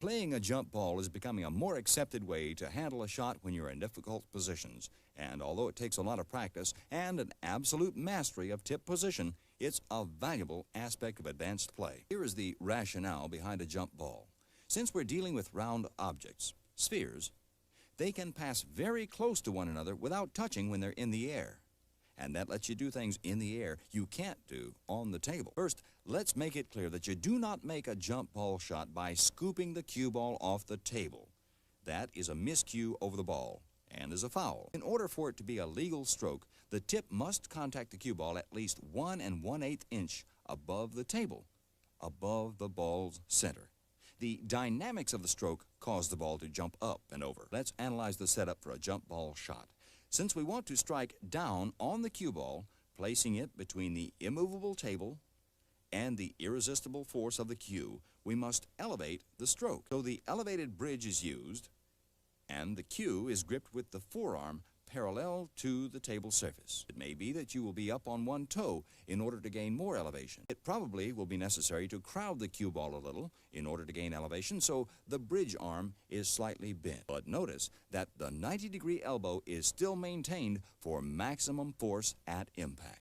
Playing a jump ball is becoming a more accepted way to handle a shot when you're in difficult positions. And although it takes a lot of practice and an absolute mastery of tip position, it's a valuable aspect of advanced play. Here is the rationale behind a jump ball. Since we're dealing with round objects, spheres, they can pass very close to one another without touching when they're in the air. And that lets you do things in the air you can't do on the table. First, let's make it clear that you do not make a jump ball shot by scooping the cue ball off the table. That is a miscue over the ball and is a foul. In order for it to be a legal stroke, the tip must contact the cue ball at least 1 1/8 inch above the table, above the ball's center. The dynamics of the stroke cause the ball to jump up and over. Let's analyze the setup for a jump ball shot. Since we want to strike down on the cue ball, placing it between the immovable table and the irresistible force of the cue, we must elevate the stroke. So the elevated bridge is used, and the cue is gripped with the forearm parallel to the table surface. It may be that you will be up on one toe in order to gain more elevation. It probably will be necessary to crowd the cue ball a little in order to gain elevation, so the bridge arm is slightly bent. But notice that the 90-degree elbow is still maintained for maximum force at impact.